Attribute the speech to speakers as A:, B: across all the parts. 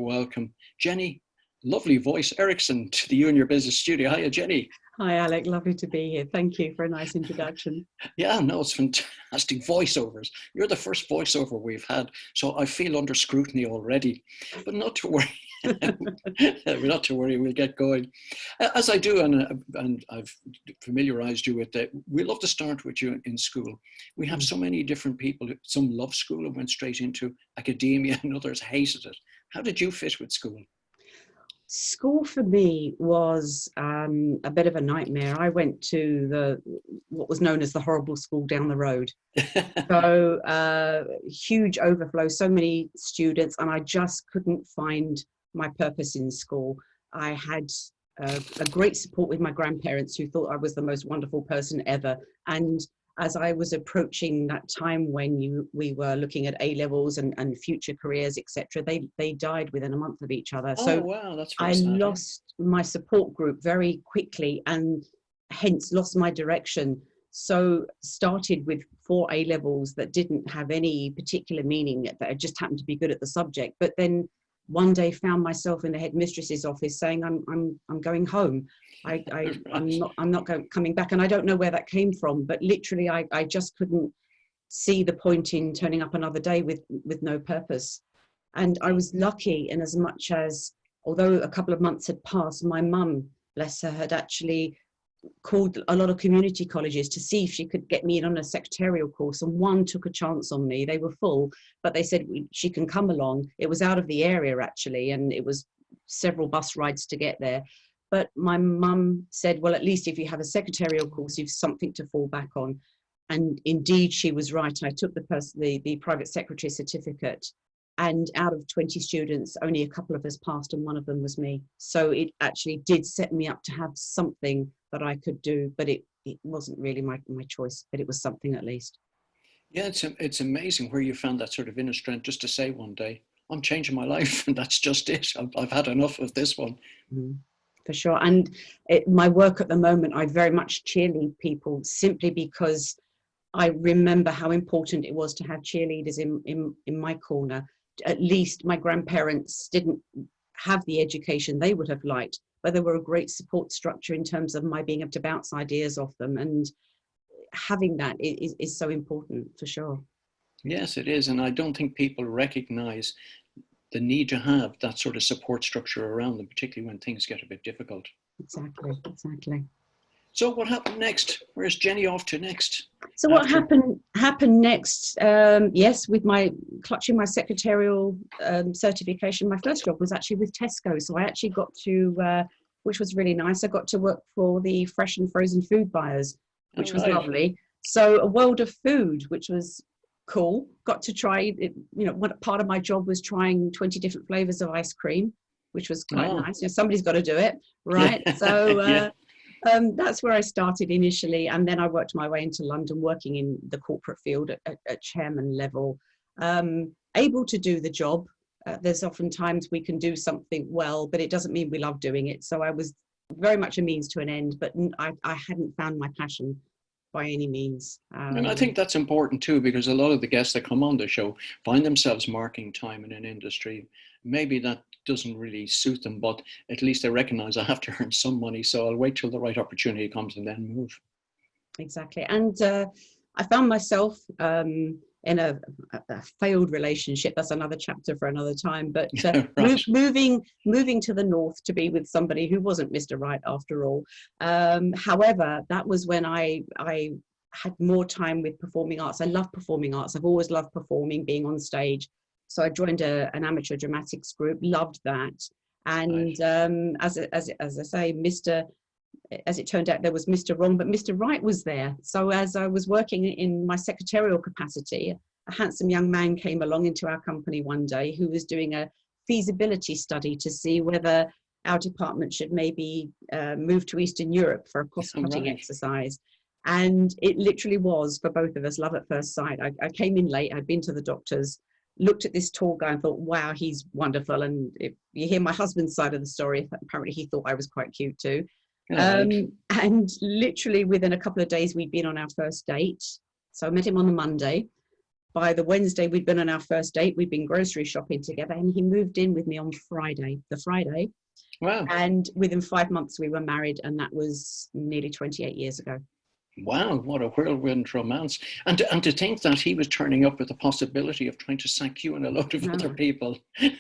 A: Welcome, Jennie. Lovely voice, Eriksen, to the You and Your Business studio. Hiya, Jennie.
B: Hi, Alec. Lovely to be here. Thank you for a nice introduction.
A: Yeah, no, it's fantastic voiceovers. You're the first voiceover we've had, so I feel under scrutiny already. But not to worry. Not to worry. We'll get going. As I do, and I've familiarised you with that. We love to start with you in school. We have so many different people. Some love school and went straight into academia, and others hated it. How did you fit with school?
B: School for me was a bit of a nightmare. I went to what was known as the horrible school down the road. So huge overflow, so many students, and I just couldn't find my purpose in school. I had a great support with my grandparents who thought I was the most wonderful person ever. And as I was approaching that time when we were looking at A-levels and future careers, etc., they died within a month of each other. So
A: wow, that's
B: I
A: sad,
B: lost my support group very quickly and hence lost my direction. So started with 4 A-levels that didn't have any particular meaning, that I just happened to be good at the subject. But then one day found myself in the headmistress's office saying, I'm going home. I'm not coming back. And I don't know where that came from, but literally I just couldn't see the point in turning up another day with no purpose. And I was lucky in as much as, although a couple of months had passed, my mum, bless her, had actually called a lot of community colleges to see if she could get me in on a secretarial course, and one took a chance on me. They were full, but they said she can come along. It was out of the area actually, and it was several bus rides to get there. But my mum said, well, at least if you have a secretarial course, you've something to fall back on. And indeed, she was right. I took the private secretary certificate, and out of 20 students, only a couple of us passed, and one of them was me. So it actually did set me up to have something that I could do, but it wasn't really my choice, but it was something at least.
A: Yeah, it's amazing where you found that sort of inner strength just to say one day, I'm changing my life, and that's just it. I've had enough of this one.
B: For sure. And my work at the moment, I very much cheerlead people simply because I remember how important it was to have cheerleaders in my corner. At least my grandparents didn't have the education they would have liked, but they were a great support structure in terms of my being able to bounce ideas off them. And having that is so important, for sure.
A: Yes, it is. And I don't think people recognize the need to have that sort of support structure around them, particularly when things get a bit difficult.
B: Exactly.
A: So what happened next? Where's Jennie off to next?
B: So what happened next? Yes, with my clutching my secretarial certification, my first job was actually with Tesco. So I actually got to, which was really nice. I got to work for the fresh and frozen food buyers, which was lovely. So a world of food, which was cool. Got to try it. What part of my job was trying 20 different flavors of ice cream, which was quite nice. Somebody's got to do it, right? So.
A: Yeah.
B: That's where I started initially, and then I worked my way into London, working in the corporate field at chairman level, able to do the job. There's often times we can do something well, but it doesn't mean we love doing it. So I was very much a means to an end, but I hadn't found my passion by any means.
A: And I think that's important too, because a lot of the guests that come on the show find themselves marking time in an industry. Maybe that doesn't really suit them, but at least they recognize I have to earn some money, so I'll wait till the right opportunity comes and then move.
B: Exactly. And I found myself in a failed relationship. That's another chapter for another time, but
A: right.
B: moving to the north to be with somebody who wasn't Mr. Right after all. However, that was when I had more time with performing arts. I love performing arts. I've always loved performing, being on stage. So I joined an amateur dramatics group, loved that. And as I say, as it turned out, there was Mr. Wrong, but Mr. Right was there. So as I was working in my secretarial capacity, a handsome young man came along into our company one day who was doing a feasibility study to see whether our department should maybe move to Eastern Europe for a cost-cutting exercise. And it literally was, for both of us, love at first sight. I came in late, I'd been to the doctors, looked at this tall guy and thought, wow, he's wonderful. And if you hear my husband's side of the story, apparently he thought I was quite cute too. And literally within a couple of days, we'd been on our first date. So I met him on the Monday. by the Wednesday, we'd been on our first date. We'd been grocery shopping together, and he moved in with me on the Friday.
A: Wow.
B: And within 5 months, we were married, and that was nearly 28 years ago.
A: Wow, what a whirlwind romance. And to think that he was turning up with the possibility of trying to sack you and a load of other people.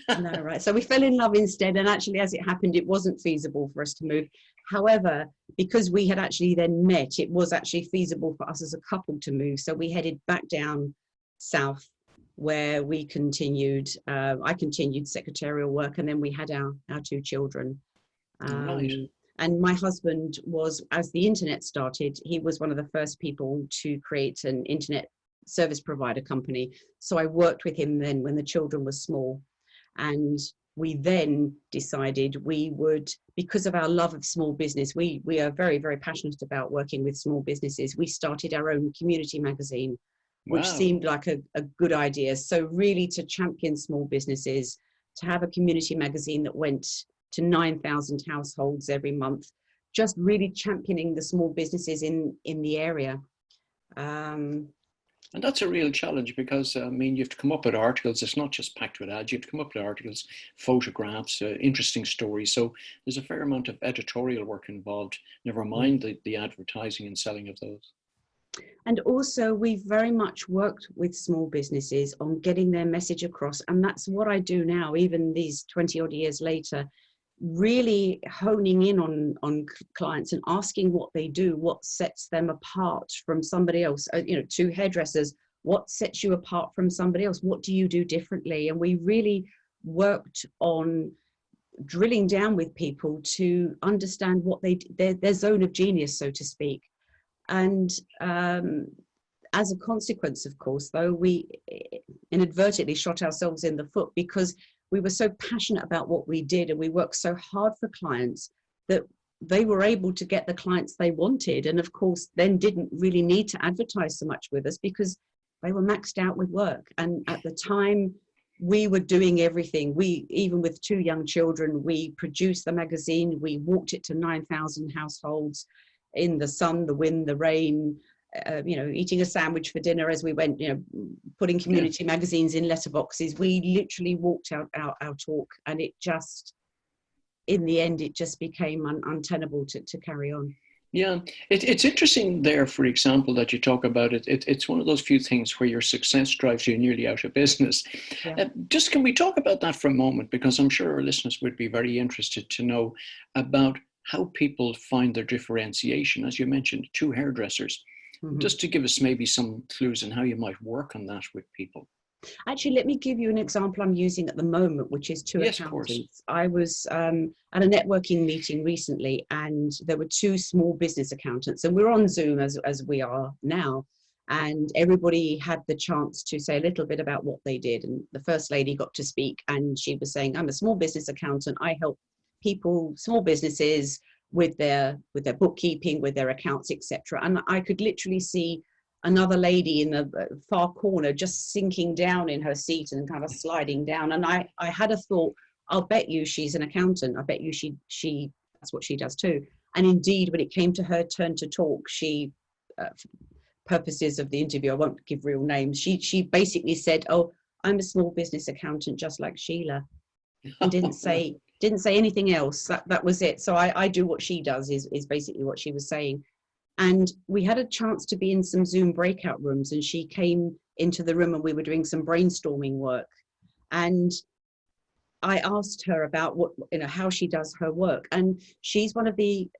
B: No, right. So we fell in love instead. And actually, as it happened, it wasn't feasible for us to move. However, because we had actually then met, it was actually feasible for us as a couple to move. So we headed back down south, where we continued. I continued secretarial work, and then we had our 2 children.
A: Right.
B: And my husband was, as the internet started, he was one of the first people to create an internet service provider company. So I worked with him then when the children were small. And we then decided we would, because of our love of small business, we are very, very passionate about working with small businesses. We started our own community magazine, which seemed like a good idea. So really, to champion small businesses, to have a community magazine that went to 9,000 households every month, just really championing the small businesses in the area.
A: And that's a real challenge because, I mean, you have to come up with articles. It's not just packed with ads. You have to come up with articles, photographs, interesting stories. So there's a fair amount of editorial work involved, never mind the advertising and selling of those.
B: And also, we've very much worked with small businesses on getting their message across. And that's what I do now, even these 20 odd years later, really honing in on clients and asking what they do, what sets them apart from somebody else. You know, 2 hairdressers, what sets you apart from somebody else? What do you do differently? And we really worked on drilling down with people to understand what their zone of genius, so to speak. And as a consequence, of course, though, we inadvertently shot ourselves in the foot because we were so passionate about what we did and we worked so hard for clients that they were able to get the clients they wanted. And of course, then didn't really need to advertise so much with us because they were maxed out with work. And at the time, we were doing everything. We, even with 2 young children, we produced the magazine. We walked it to 9,000 households in the sun, the wind, the rain, you know, eating a sandwich for dinner as we went, you know, putting community magazines in letterboxes. We literally walked out our talk, and it just, in the end, it just became untenable to carry on.
A: Yeah, it's interesting there, for example, that you talk about it. It's one of those few things where your success drives you nearly out of business.
B: Yeah.
A: Just can we talk about that for a moment? Because I'm sure our listeners would be very interested to know about how people find their differentiation. As you mentioned, 2 hairdressers. Just to give us maybe some clues on how you might work on that with people.
B: Actually, let me give you an example I'm using at the moment, which is 2 accountants. I was at a networking meeting recently, and there were 2 small business accountants, and we're on Zoom as we are now. And everybody had the chance to say a little bit about what they did. And the first lady got to speak, and she was saying, I'm a small business accountant. I help people, small businesses, with their bookkeeping, with their accounts, etc. And I could literally see another lady in the far corner just sinking down in her seat and kind of sliding down. And I had a thought, I'll bet you she's an accountant. I bet you she that's what she does too. And indeed, when it came to her turn to talk, she, purposes of the interview, I won't give real names, she basically said, oh, I'm a small business accountant just like Sheila, and didn't say anything else. That was it. So I do what she does is basically what she was saying. And we had a chance to be in some Zoom breakout rooms, and she came into the room and we were doing some brainstorming work. And I asked her about what, you know, how she does her work. And she's one of the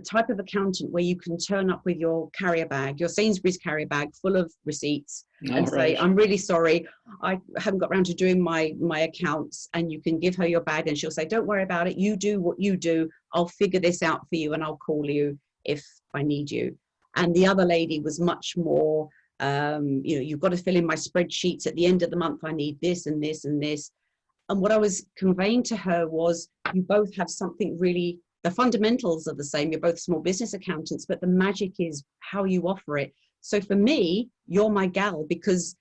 B: type of accountant where you can turn up with your carrier bag, your Sainsbury's carrier bag full of receipts, and say, I'm really sorry, I haven't got around to doing my accounts. And you can give her your bag and she'll say, don't worry about it. You do what you do. I'll figure this out for you and I'll call you if I need you. And the other lady was much more, you know, you've got to fill in my spreadsheets at the end of the month. I need this and this and this. And what I was conveying to her was, you both have something really, the fundamentals are the same. You're both small business accountants, but the magic is how you offer it. So for me, you're my gal, because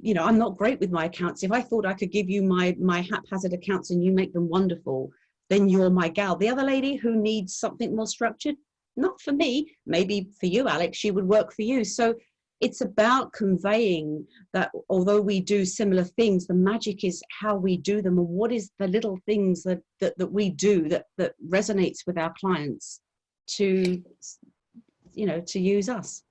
B: you know, I'm not great with my accounts. If I thought I could give you my haphazard accounts and you make them wonderful, then you're my gal. The other lady who needs something more structured, not for me, maybe for you, Alex, she would work for you. So it's about conveying that although we do similar things, the magic is how we do them, and what is the little things that we do that resonates with our clients to, you know, to use us.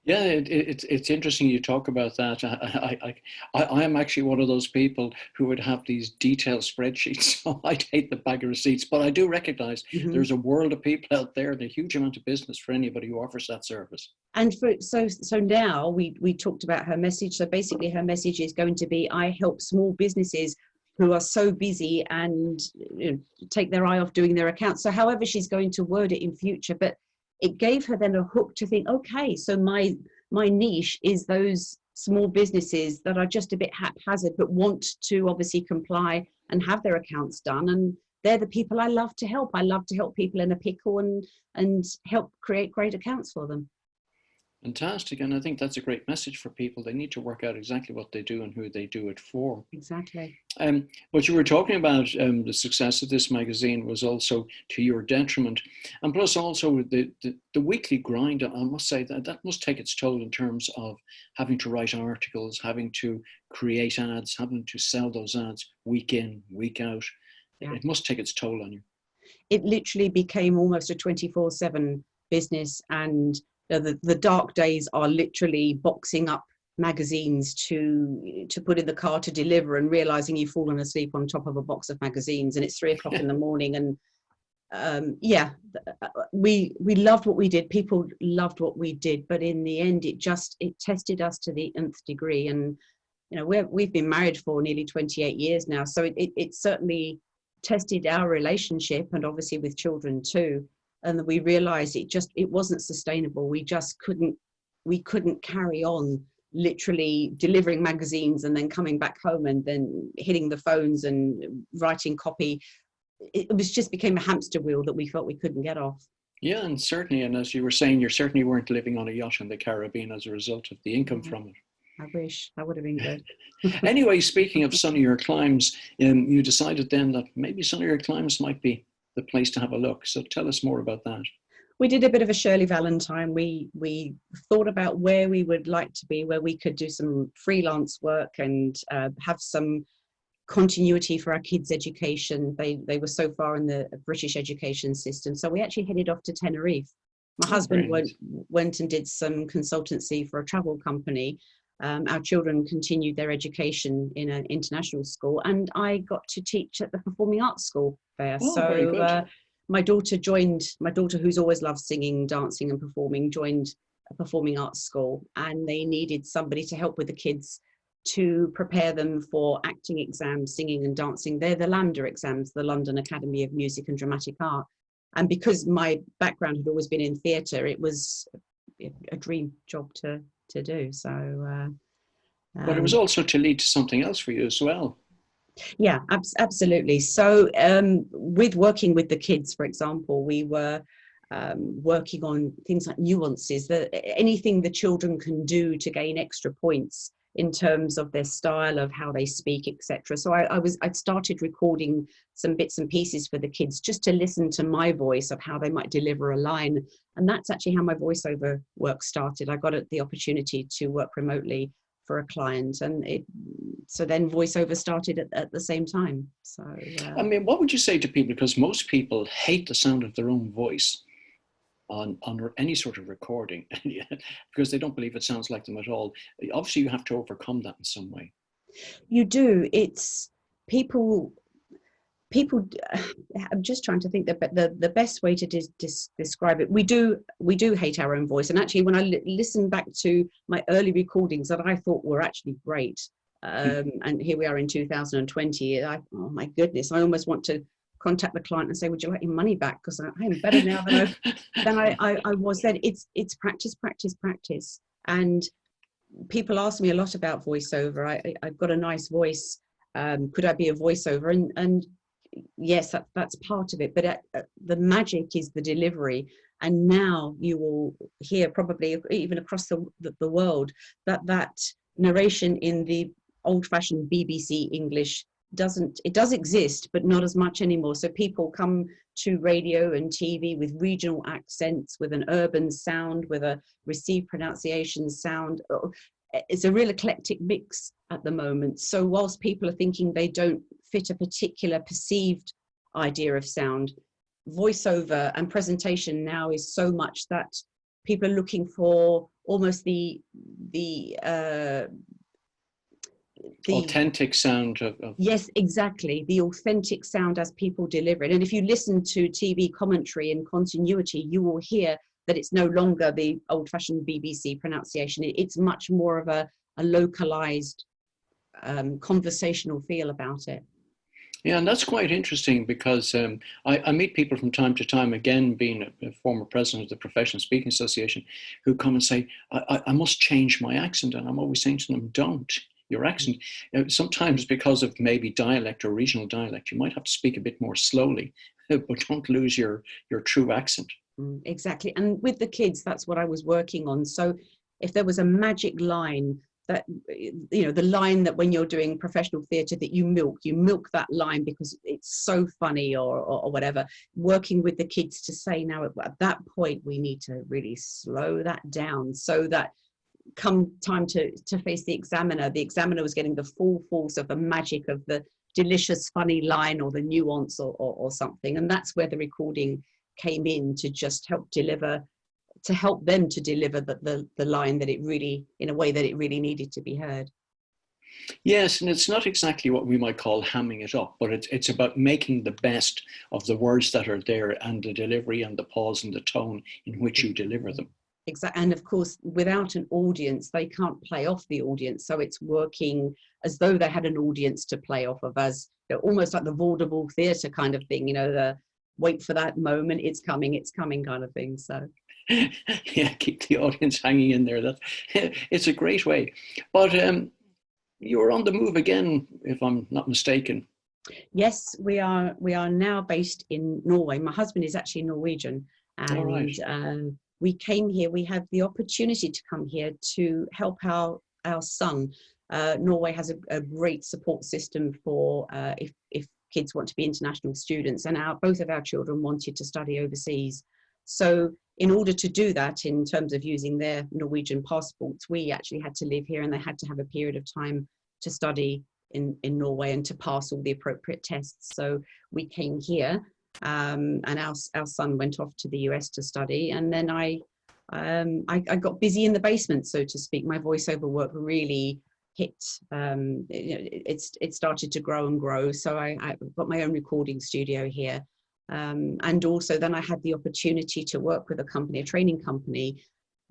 A: Yeah, it's interesting you talk about that. I am actually one of those people who would have these detailed spreadsheets. So I'd hate the bag of receipts, but I do recognize there's a world of people out there and a huge amount of business for anybody who offers that service.
B: And so now we talked about her message. So basically her message is going to be, I help small businesses who are so busy and, you know, take their eye off doing their accounts. So however she's going to word it in future, but it gave her then a hook to think, okay, so my niche is those small businesses that are just a bit haphazard, but want to obviously comply and have their accounts done. And they're the people I love to help. I love to help people in a pickle and help create great accounts for them.
A: Fantastic. And I think that's a great message for people. They need to work out exactly what they do and who they do it for.
B: Exactly.
A: What you were talking about, the success of this magazine was also to your detriment. And plus also the weekly grind, I must say that must take its toll in terms of having to write articles, having to create ads, having to sell those ads week in, week out. Yeah. It must take its toll on you.
B: It literally became almost a 24/7 business, and the dark days are literally boxing up magazines to put in the car to deliver, and realizing you've fallen asleep on top of a box of magazines and it's 3 o'clock in the morning. And we loved what we did. People loved what we did, but in the end it tested us to the nth degree. And you know, we've been married for nearly 28 years now, so it certainly tested our relationship, and obviously with children too. And we realized it wasn't sustainable. We couldn't carry on literally delivering magazines and then coming back home and then hitting the phones and writing copy. It just became a hamster wheel that we felt we couldn't get off.
A: Yeah, and certainly, and as you were saying, you certainly weren't living on a yacht in the Caribbean as a result of the income from it.
B: I wish. That would have been good.
A: Anyway, speaking of sunnier climes, you decided then that maybe sunnier climes might be the place to have a look. So tell us more about that.
B: We did a bit of a Shirley Valentine. We thought about where we would like to be, where we could do some freelance work and have some continuity for our kids' education. They were so far in the British education system. So we actually headed off to Tenerife. My husband went and did some consultancy for a travel company. Our children continued their education in an international school, and I got to teach at the Performing Arts School there.
A: Oh, so
B: my daughter, who's always loved singing, dancing and performing, joined a performing arts school, and they needed somebody to help with the kids to prepare them for acting exams, singing and dancing. They're the LAMDA exams, the London Academy of Music and Dramatic Art. And because my background had always been in theatre, it was a dream job to do. So
A: but it was also to lead to something else for you as well.
B: Yeah, absolutely. So with working with the kids, for example, we were working on things like nuances, anything the children can do to gain extra points in terms of their style, of how they speak, etc. So I'd started recording some bits and pieces for the kids just to listen to my voice of how they might deliver a line. And that's actually how my voiceover work started. I got the opportunity to work remotely for a client, and so then voiceover started at the same time. So
A: I mean, what would you say to people, because most people hate the sound of their own voice on any sort of recording because they don't believe it sounds like them at all. Obviously you have to overcome that in some way.
B: You do. It's people I'm just trying to think the best way to describe it. We do hate our own voice, and actually when I listen back to my early recordings that I thought were actually great, and here we are in 2020, oh my goodness, I almost want to contact the client and say, would you like your money back, because I am better now than I was then. It's practice, and people ask me a lot about voiceover. I've got a nice voice, could I be a voiceover? And yes, that's part of it, but the magic is the delivery. And now you will hear, probably even across the world, that narration in the old-fashioned BBC English it does exist, but not as much anymore. So people come to radio and TV with regional accents, with an urban sound, with a received pronunciation sound. It's a real eclectic mix at the moment. So whilst people are thinking they don't fit a particular perceived idea of sound, voiceover and presentation now is so much that people are looking for almost the
A: authentic sound of
B: yes, exactly, the authentic sound as people deliver it. And if you listen to TV commentary in continuity, you will hear that it's no longer the old-fashioned BBC pronunciation. It's much more of a localized conversational feel about it.
A: Yeah, and that's quite interesting because I meet people from time to time, again, being a former president of the Professional Speaking Association, who come and say, I must change my accent. And I'm always saying to them, don't. Your accent, sometimes because of maybe dialect or regional dialect, you might have to speak a bit more slowly, but don't lose your true accent.
B: Exactly. And with the kids, that's what I was working on. So if there was a magic line that, you know, the line that when you're doing professional theatre that you milk that line because it's so funny or whatever, working with the kids to say, now at that point we need to really slow that down so that come time to face the examiner was getting the full force of the magic of the delicious funny line or the nuance or something. And that's where the recording came in, to just help them to deliver the line that it really, in a way that it really needed to be heard.
A: Yes, and it's not exactly what we might call hamming it up, but it's about making the best of the words that are there and the delivery and the pause and the tone in which you deliver them.
B: Exactly. And of course, without an audience, they can't play off the audience. So it's working as though they had an audience to play off of, as, you know, almost like the vaudeville theatre kind of thing, you know, the wait for that moment, it's coming kind of thing. So
A: yeah, keep the audience hanging in there. It's a great way. But you're on the move again, if I'm not mistaken.
B: Yes, we are now based in Norway. My husband is actually Norwegian, and
A: right.
B: We came here. We had the opportunity to come here to help our son. Norway has a great support system for if kids want to be international students, and both of our children wanted to study overseas. So in order to do that, in terms of using their Norwegian passports, we actually had to live here, and they had to have a period of time to study in Norway and to pass all the appropriate tests. So we came here, and our son went off to the US to study, and then I got busy in the basement, so to speak. My voiceover work really hit. It started to grow and grow. So I got my own recording studio here, and also then I had the opportunity to work with a training company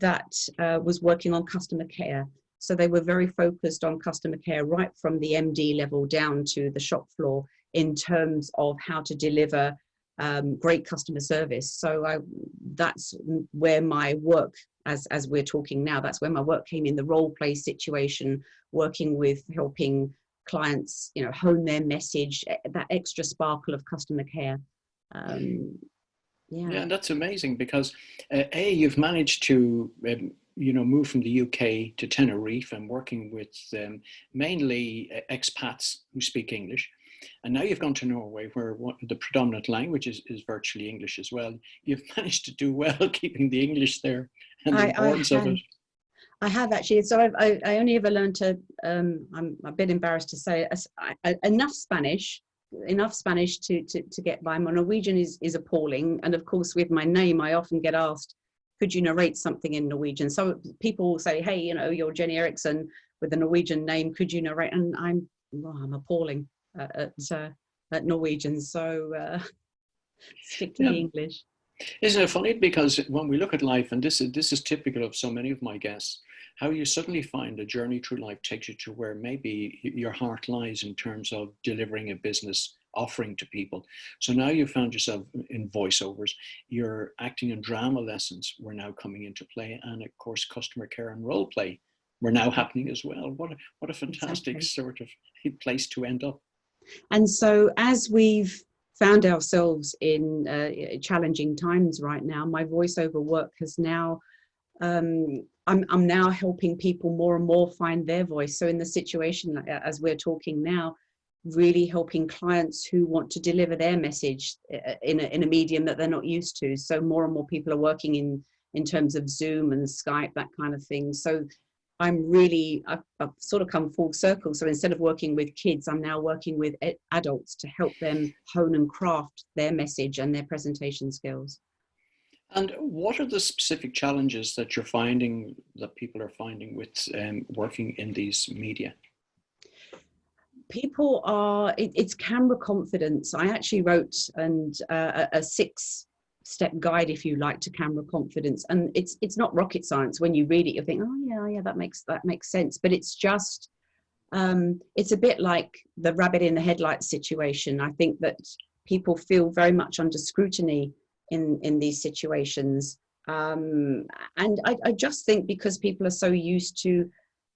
B: that was working on customer care. So they were very focused on customer care, right from the MD level down to the shop floor, in terms of how to deliver great customer service. So that's where my work, as we're talking now, that's where my work came in, the role play situation, working with helping clients, you know, hone their message, that extra sparkle of customer care.
A: Yeah, that's amazing because you've managed to move from the UK to Tenerife and working with mainly expats who speak English. And now you've gone to Norway, where the predominant language is virtually English as well. You've managed to do well keeping the English there and the importance of it.
B: I have actually. So I only ever learned to, I'm a bit embarrassed to say, enough Spanish to get by. My Norwegian is appalling. And of course, with my name, I often get asked, could you narrate something in Norwegian? So people will say, hey, you know, you're Jennie Eriksen with a Norwegian name, could you narrate? And I'm appalling at Norwegian, so stick to the English.
A: Isn't it funny? Because when we look at life, and this is typical of so many of my guests, how you suddenly find a journey through life takes you to where maybe your heart lies in terms of delivering a business offering to people. So now you found yourself in voiceovers, your acting and drama lessons were now coming into play, and of course customer care and role play were now happening as well. What a fantastic sort of place to end up.
B: And so as we've found ourselves in challenging times right now, my voiceover work has now, I'm now helping people more and more find their voice. So in the situation as we're talking now, really helping clients who want to deliver their message in a medium that they're not used to. So more and more people are working in terms of Zoom and Skype, that kind of thing. So I've sort of come full circle. So instead of working with kids, I'm now working with adults to help them hone and craft their message and their presentation skills.
A: And what are the specific challenges that you're finding, that people are finding with working in these media?
B: People it's camera confidence. I actually wrote a 6-step guide, if you like, to camera confidence. And it's not rocket science. When you read it, you think, oh yeah, that makes sense. But it's just, it's a bit like the rabbit in the headlights situation. I think that people feel very much under scrutiny in these situations. And I just think because people are so used to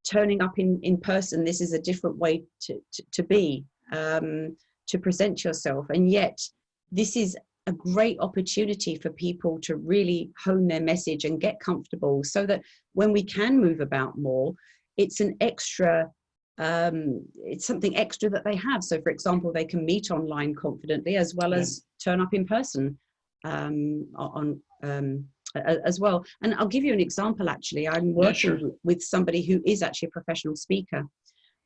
B: turning up in person, this is a different way to be, to present yourself. And yet this is a great opportunity for people to really hone their message and get comfortable, so that when we can move about more, it's an extra, it's something extra that they have. So for example, they can meet online confidently as well as turn up in person as well. And I'll give you an example. Actually, I'm working with somebody who is actually a professional speaker,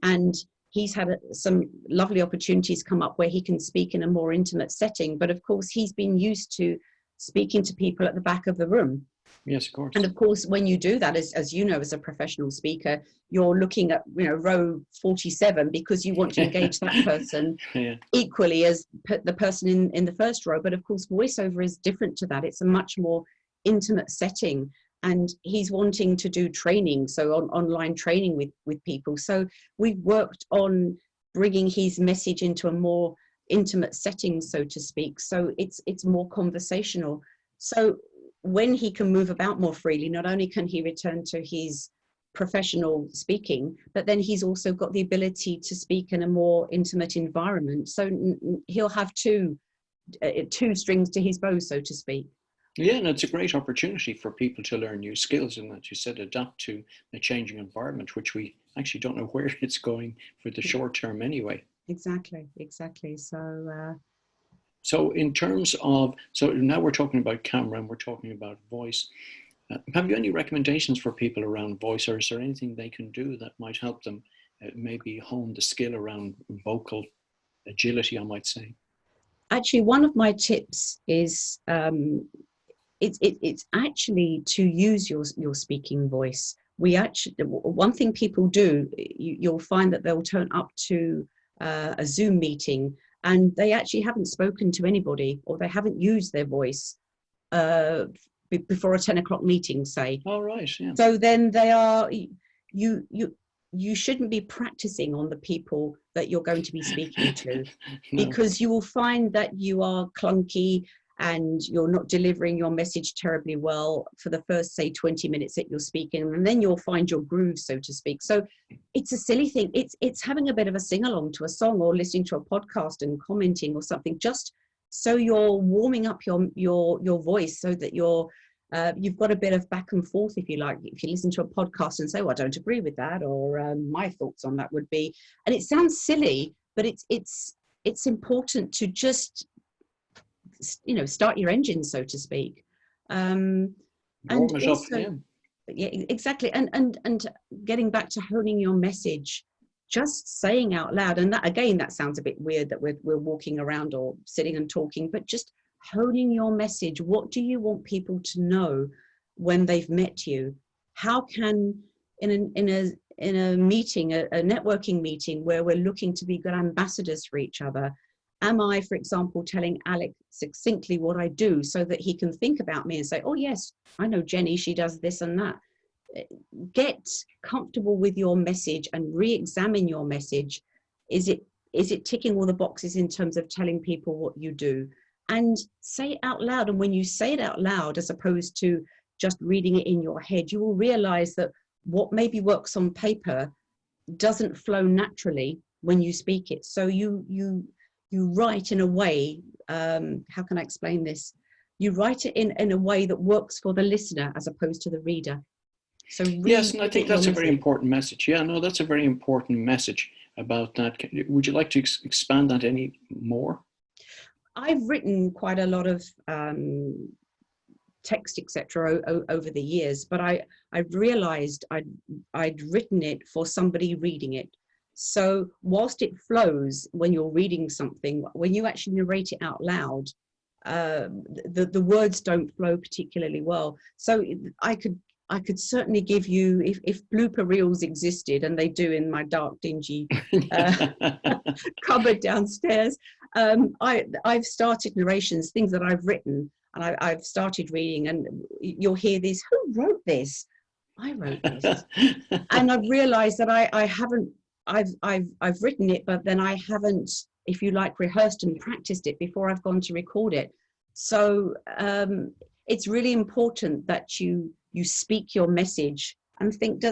B: and he's had some lovely opportunities come up where he can speak in a more intimate setting. But of course, he's been used to speaking to people at the back of the room.
A: Yes, of course.
B: And of course, when you do that, as you know, as a professional speaker, you're looking at, row 47 because you want to engage that person equally as the person in the first row. But of course, voiceover is different to that. It's a much more intimate setting, and he's wanting to do training, so online training with people. So we've worked on bringing his message into a more intimate setting, so to speak. So it's more conversational. So when he can move about more freely, not only can he return to his professional speaking, but then he's also got the ability to speak in a more intimate environment. So he'll have two strings to his bow, so to speak.
A: Yeah, and it's a great opportunity for people to learn new skills, and that you said, adapt to a changing environment, which we actually don't know where it's going for the short term anyway.
B: Exactly.
A: So in terms of, so now we're talking about camera and we're talking about voice. Have you any recommendations for people around voice, or is there anything they can do that might help them maybe hone the skill around vocal agility, I might say?
B: Actually, one of my tips is it's actually to use your speaking voice. One thing people do, you'll find that they'll turn up to a Zoom meeting and they actually haven't spoken to anybody, or they haven't used their voice before a 10 o'clock meeting, say.
A: All right, yeah.
B: So then you shouldn't be practicing on the people that you're going to be speaking to, because you will find that you are clunky and you're not delivering your message terribly well for the first, say, 20 minutes that you're speaking, and then you'll find your groove, so to speak. So it's a silly thing. It's having a bit of a sing-along to a song, or listening to a podcast and commenting or something, just so you're warming up your voice, so that you've got a bit of back and forth, if you like. If you listen to a podcast and say, well, I don't agree with that, or my thoughts on that would be, and it sounds silly, but it's important to just, start your engine, so to speak. And also, yeah, exactly. And getting back to honing your message, just saying out loud, and that, again, that sounds a bit weird that we're walking around or sitting and talking, but just honing your message. What do you want people to know when they've met you? How can, in a meeting, a networking meeting where we're looking to be good ambassadors for each other, am I, for example, telling Alec succinctly what I do, so that he can think about me and say, oh yes, I know Jennie, she does this and that. Get comfortable with your message and re-examine your message. Is it ticking all the boxes in terms of telling people what you do? And say it out loud. And when you say it out loud, as opposed to just reading it in your head, you will realize that what maybe works on paper doesn't flow naturally when you speak it. So you write in a way, how can I explain this? You write it in a way that works for the listener as opposed to the reader. So
A: yes, and I think that's a very important message. Yeah, no, that's a very important message. about that. Would you like to expand that any more?
B: I've written quite a lot of text, etc., over the years, but I realized I'd written it for somebody reading it. So whilst it flows when you're reading something, when you actually narrate it out loud, the words don't flow particularly well. So I could certainly give you, if blooper reels existed, and they do in my dark, dingy cupboard downstairs, I've started narrations, things that I've written, and I've started reading, and you'll hear these, who wrote this? I wrote this. And I've realized that I haven't, I've written it, but then I haven't, if you like, rehearsed and practiced it before I've gone to record it. So it's really important that you speak your message and think,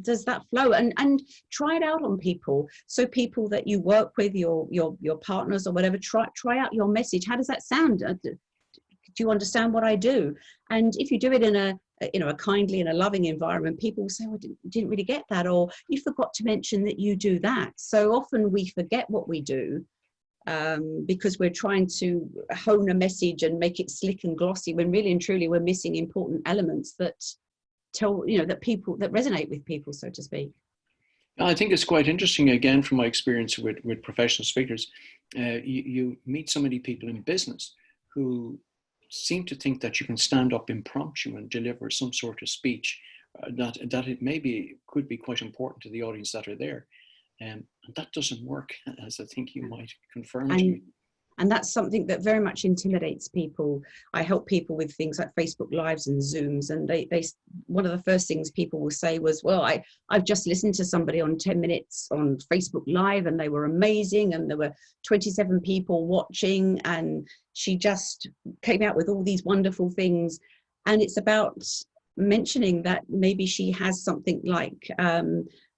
B: does that flow, and try it out on people. So people that you work with, your partners or whatever, try out your message. How does that sound? Do you understand what I do? And if you do it in a kindly and a loving environment, people will say, well, I didn't really get that, or you forgot to mention that you do that. So often we forget what we do because we're trying to hone a message and make it slick and glossy, when really and truly we're missing important elements that tell, that resonate with people, so to speak.
A: I think it's quite interesting, again, from my experience with professional speakers. You meet so many people in business who seem to think that you can stand up impromptu and deliver some sort of speech that it maybe could be quite important to the audience that are there. And that doesn't work, as I think you might confirm to me.
B: And that's something that very much intimidates people. I help people with things like Facebook Lives and Zooms, and they one of the first things people will say was, well, I've just listened to somebody on 10 minutes on Facebook Live, and they were amazing, and there were 27 people watching, and she just came out with all these wonderful things. And it's about mentioning that maybe she has something like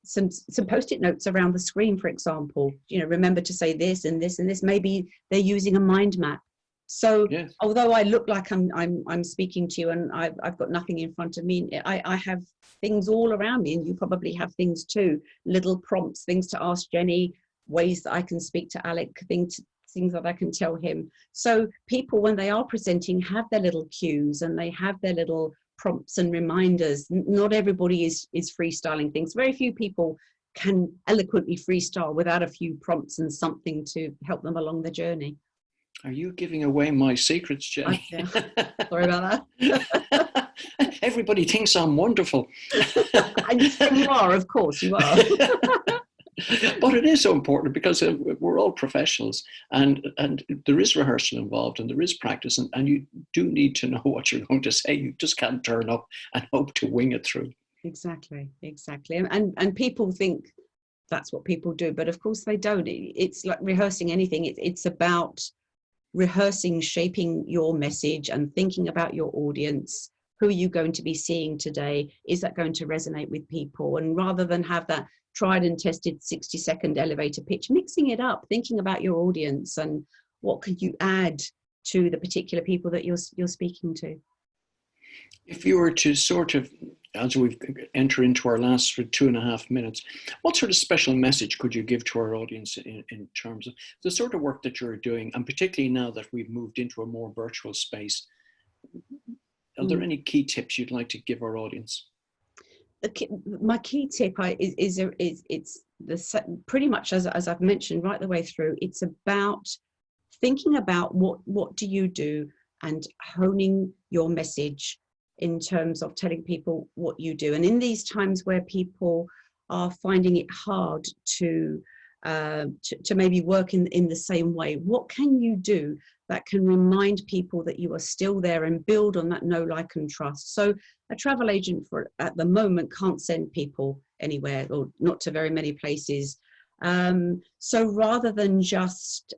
B: some post-it notes around the screen, for example, remember to say this and this and this. Maybe they're using a mind map. So yes, although I look like I'm speaking to you and I've got nothing in front of me, I have things all around me, and you probably have things too, little prompts, things to ask Jennie, ways that I can speak to Alec, things that I can tell him. So people, when they are presenting, have their little cues and they have their little prompts and reminders. Not everybody is freestyling things. Very few people can eloquently freestyle without a few prompts and something to help them along the journey.
A: Are you giving away my secrets, Jennie?
B: Yeah. Sorry about that.
A: Everybody thinks I'm wonderful.
B: And you are, of course, you are.
A: But it is so important because we're all professionals, and there is rehearsal involved, and there is practice, and you do need to know what you're going to say. You just can't turn up and hope to wing it through. Exactly.
B: And people think that's what people do, but of course they don't. It's like rehearsing anything. It's about rehearsing, shaping your message and thinking about your audience. Who are you going to be seeing today? Is that going to resonate with people? And rather than have that tried and tested 60-second elevator pitch, mixing it up, thinking about your audience and what could you add to the particular people that you're speaking to.
A: If you were to sort of, as we enter into our last 2.5 minutes, what sort of special message could you give to our audience in terms of the sort of work that you're doing, and particularly now that we've moved into a more virtual space? Are there any key tips you'd like to give our audience?
B: My key tip is pretty much as I've mentioned right the way through. It's about thinking about what do you do and honing your message in terms of telling people what you do. And in these times where people are finding it hard to maybe work in the same way, what can you do that can remind people that you are still there and build on that know, like, and trust? So a travel agent at the moment can't send people anywhere, or not to very many places. So rather than just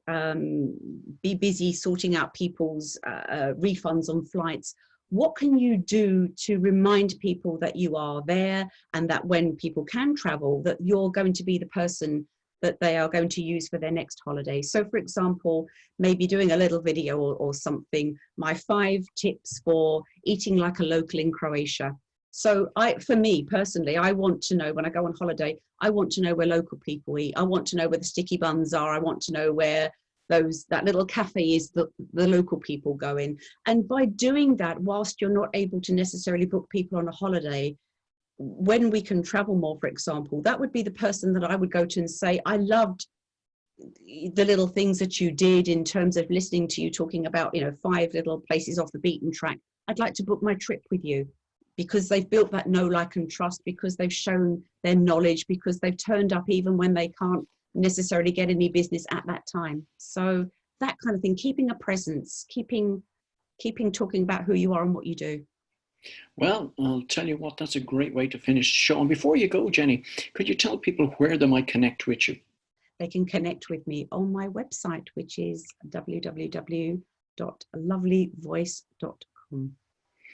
B: be busy sorting out people's refunds on flights, what can you do to remind people that you are there, and that when people can travel, that you're going to be the person that they are going to use for their next holiday? So for example, maybe doing a little video or something, my 5 tips for eating like a local in Croatia. So for me personally, I want to know when I go on holiday, I want to know where local people eat. I want to know where the sticky buns are. I want to know where that little cafe is that the local people go in. And by doing that, whilst you're not able to necessarily book people on a holiday, when we can travel more, for example, that would be the person that I would go to and say, I loved the little things that you did in terms of listening to you talking about, 5 little places off the beaten track. I'd like to book my trip with you, because they've built that know, like, and trust, because they've shown their knowledge, because they've turned up even when they can't necessarily get any business at that time. So that kind of thing, keeping a presence, keeping talking about who you are and what you do.
A: Well, I'll tell you what, that's a great way to finish the show. And before you go, Jennie, could you tell people where they might connect with you?
B: They can connect with me on my website, which is www.lovelyvoice.com.